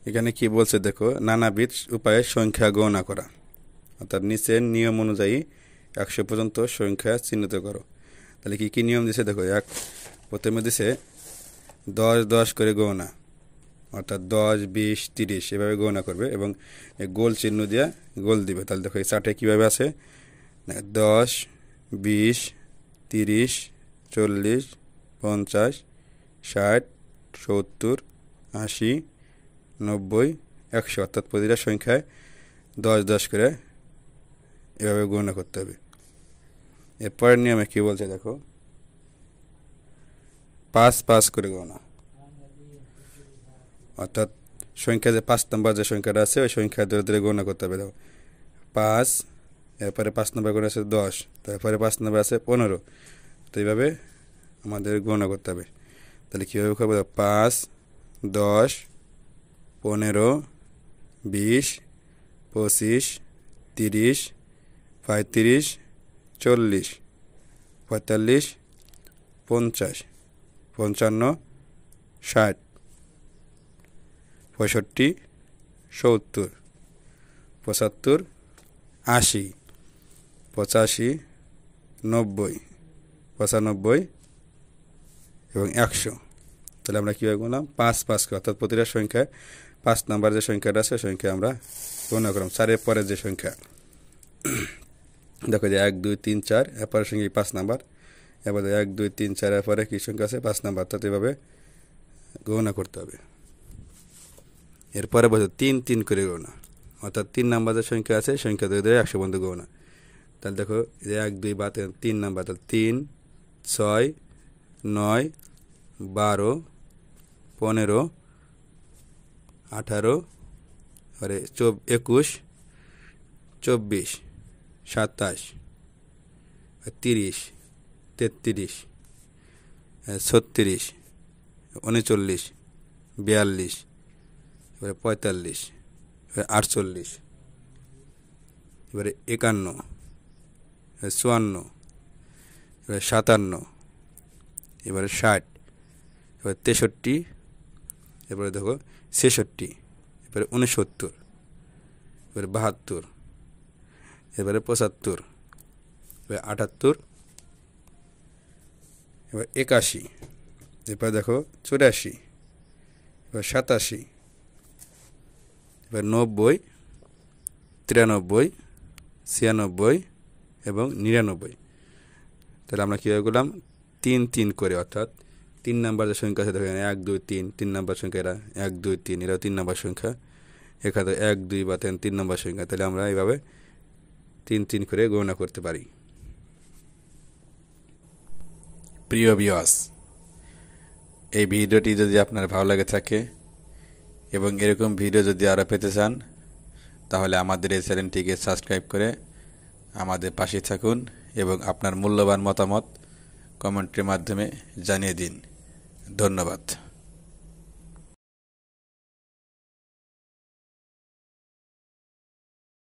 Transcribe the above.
এখানে কি বলছে দেখো, নানাবিধ উপায়ে সংখ্যা গণনা করা, অর্থাৎ নিচের নিয়ম অনুযায়ী 100 পর্যন্ত সংখ্যা চিহ্নিত করো। তাহলে কি কি নিয়ম দিছে দেখো। প্রথমে দিছে 10 10 করে গণনা, অর্থাৎ 10 20 30 এভাবে গণনা করবে এবং গোল চিহ্ন দিয়ে গোল দিবে। তাহলে দেখো এই চার্টে কীভাবে আছে, 10 20 30 40 50 60 70 80 90 100, অর্থাৎ প্রতিটা সংখ্যায় 10 10 করে এভাবে গণনা করতে হবে। এরপরের নিয়মে কি বলছে দেখো, 5 5 করে গণনা, অর্থাৎ সংখ্যা যে 5 নম্বর যে সংখ্যাটা আছে ওই সংখ্যা ধরে ধরে গণনা করতে হবে। দেখো 5, এরপরে 5 নম্বর করে আছে 10, তারপরে 5 নম্বর আছে 15। তো এইভাবে আমাদের গণনা করতে হবে। তাহলে কীভাবে করবো, 5 10 15 20 25 30 35 40 45 50 55 60 65 70 75 80 85 90 95 এবং 100। তাহলে আমরা কীভাবে গুনলাম, 5 5 করে, অর্থাৎ প্রতিটা সংখ্যায় 5 নাম্বার যে সংখ্যাটা আছে সংখ্যা আমরা গণনা করলাম। 4-এর পরের যে সংখ্যা দেখো যে 1 2 3 4, এরপরের সঙ্গে 5 নাম্বার, এরপরে 1 2 3 4 এরপরে কী সংখ্যা আছে 5 নাম্বার, অর্থাৎ এভাবে গণনা করতে হবে। এরপরে বলছে 3 3 করে গণনা, অর্থাৎ 3 নাম্বার যে সংখ্যা আছে সংখ্যা ধরে ধরে 100 পর্যন্ত গণনা। তাহলে দেখো যে 1 2 বা 3 নাম্বার, তাহলে 3 6 9 12 15 18 আরে 21 24 27 30 33 36 39 42 এবারে 45 এবারে 48 এবারে 51 এবারে 54 এবারে 57 এবারে 60 এবারে 63 এবারে দেখো 66 এবারে 69 এবারে 72 এবারে 75 এবারে 78 এবার 81 এরপরে দেখো 84 এবার 87 এবার 90 93 96 এবং 99। তাহলে আমরা কীভাবে করলাম, 3 3 করে, অর্থাৎ 3 নাম্বার যে সংখ্যা আছে দেখো 1 2 3, 3 নাম্বার সংখ্যা এরা 1 2 3, এরাও 3 নাম্বার সংখ্যা, এখানে 1 2 বা 3 নাম্বার সংখ্যা। তাহলে আমরা এইভাবে 3 3 করে গণনা করতে পারি। প্রিয় ভিউয়ার্স, এই ভিডিওটি যদি আপনার ভালো লাগে থাকে এবং এরকম ভিডিও যদি আরও পেতে চান তাহলে আমাদের এই চ্যানেলটিকে সাবস্ক্রাইব করে আমাদের পাশে থাকুন এবং আপনার মূল্যবান মতামত কমেন্টের মাধ্যমে জানিয়ে দিন। ধন্যবাদ।